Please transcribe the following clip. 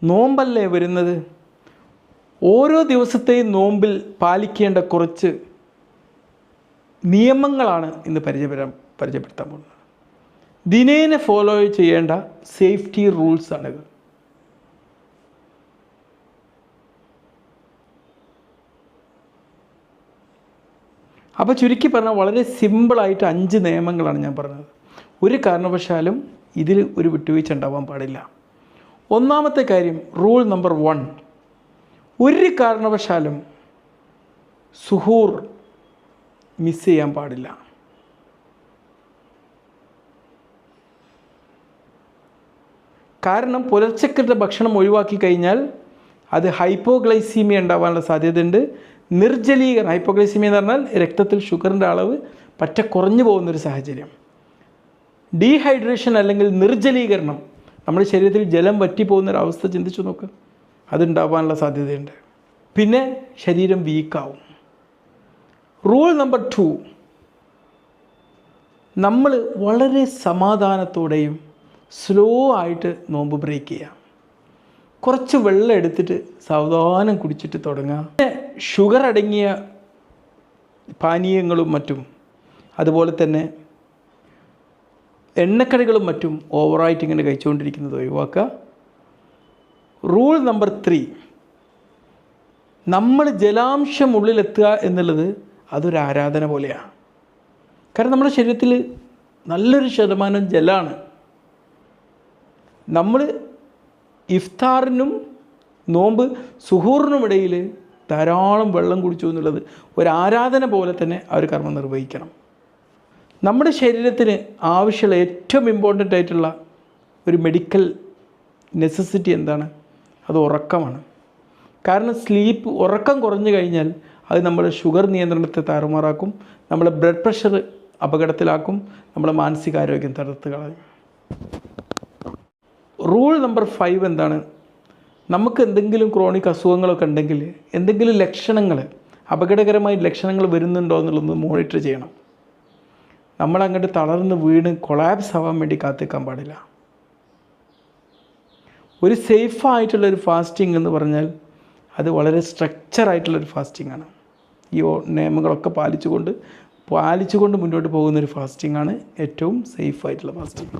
നോമ്പല്ലേ വരുന്നത്. ഓരോ ദിവസത്തെയും നോമ്പിൽ പാലിക്കേണ്ട കുറച്ച് നിയമങ്ങളാണ് ഇന്ന് പരിചയപ്പെടുത്താൻ പോകുന്നത്. ദിനേന ഫോളോ ചെയ്യേണ്ട സേഫ്റ്റി റൂൾസാണിത്. അപ്പോൾ ചുരുക്കി പറഞ്ഞാൽ വളരെ സിമ്പിളായിട്ട് 5 നിയമങ്ങളാണ് ഞാൻ പറഞ്ഞത്. ഒരു കാരണവശാലും ഇതിൽ ഒരു വിട്ടുവീഴ്ച ഉണ്ടാവാൻ പാടില്ല. ഒന്നാമത്തെ കാര്യം, റൂൾ നമ്പർ 1, ഒരു കാരണവശാലും സുഹൂർ മിസ് ചെയ്യാൻ പാടില്ല. കാരണം പുലർച്ചക്കത്തെ ഭക്ഷണം ഒഴിവാക്കി കഴിഞ്ഞാൽ അത് ഹൈപ്പോഗ്ലൈസീമിയ ഉണ്ടാവാനുള്ള സാധ്യതയുണ്ട്. നിർജ്ജലീകരണം, ഹൈപ്പോഗ്ലൈസീമിയ എന്ന് പറഞ്ഞാൽ രക്തത്തിൽ ഷുഗറിൻ്റെ അളവ് പറ്റ കുറഞ്ഞു പോകുന്നൊരു സാഹചര്യം. ഡീഹൈഡ്രേഷൻ അല്ലെങ്കിൽ നിർജ്ജലീകരണം, നമ്മുടെ ശരീരത്തിൽ ജലം വറ്റിപ്പോകുന്നൊരവസ്ഥ ചിന്തിച്ചു നോക്ക്, അതുണ്ടാവാനുള്ള സാധ്യതയുണ്ട്. പിന്നെ ശരീരം വീക്കാവും. റൂൾ നമ്പർ 2, നമ്മൾ വളരെ സമാധാനത്തോടെയും സ്ലോ ആയിട്ട് നോമ്പ് ബ്രേക്ക് ചെയ്യാം. കുറച്ച് വെള്ളം എടുത്തിട്ട് സാവധാനം കുടിച്ചിട്ട് തുടങ്ങാം. ഷുഗർ അടങ്ങിയ പാനീയങ്ങളും മറ്റും അതുപോലെ തന്നെ എണ്ണക്കടികളും മറ്റും ഓവറായിട്ട് ഇങ്ങനെ കഴിച്ചുകൊണ്ടിരിക്കുന്നത് ഒഴിവാക്കുക. റൂൾ നമ്പർ 3, നമ്മൾ ജലാംശം ഉള്ളിലെത്തുക എന്നുള്ളത് അതൊരു ആരാധന പോലെയാണ്. കാരണം നമ്മുടെ ശരീരത്തിൽ നല്ലൊരു ശതമാനം ജലമാണ്. നമ്മൾ ഇഫ്താറിനും നോമ്പ് സുഹൂറിനുമിടയിൽ ധാരാളം വെള്ളം കുടിച്ചു എന്നുള്ളത് ഒരു ആരാധന പോലെ തന്നെ ആ ഒരു കർമ്മം നിർവഹിക്കണം. നമ്മുടെ ശരീരത്തിന് ആവശ്യമുള്ള ഏറ്റവും ഇമ്പോർട്ടൻ്റ് ആയിട്ടുള്ള ഒരു മെഡിക്കൽ നെസസിറ്റി എന്താണ്? അത് ഉറക്കമാണ്. കാരണം ഉറക്കം കുറഞ്ഞു കഴിഞ്ഞാൽ അത് നമ്മുടെ ഷുഗർ നിയന്ത്രണത്തെ താറുമാറാക്കും, നമ്മുടെ ബ്ലഡ് പ്രഷർ അപകടത്തിലാക്കും, നമ്മുടെ മാനസികാരോഗ്യം തകർത്ത് കളയും. റൂൾ നമ്പർ 5 എന്താണ്? നമുക്ക് എന്തെങ്കിലും ക്രോണിക് അസുഖങ്ങളൊക്കെ ഉണ്ടെങ്കിൽ എന്തെങ്കിലും ലക്ഷണങ്ങൾ, അപകടകരമായ ലക്ഷണങ്ങൾ വരുന്നുണ്ടോ എന്നുള്ളത് മോണിറ്റർ ചെയ്യണം. നമ്മളങ്ങോട്ട് തളർന്ന് വീണ് കൊളാപ്സ് ആവാൻ വേണ്ടി കാത്തിക്കാൻ പാടില്ല. ഒരു സേഫായിട്ടുള്ളൊരു ഫാസ്റ്റിംഗ് എന്ന് പറഞ്ഞാൽ അത് വളരെ സ്ട്രക്ചറായിട്ടുള്ളൊരു ഫാസ്റ്റിംഗ് ആണ്. ഈ നിയമങ്ങളൊക്കെ പാലിച്ചുകൊണ്ട് മുന്നോട്ട് പോകുന്നൊരു ഫാസ്റ്റിംഗ് ആണ് ഏറ്റവും സേഫായിട്ടുള്ള ഫാസ്റ്റിംഗ്.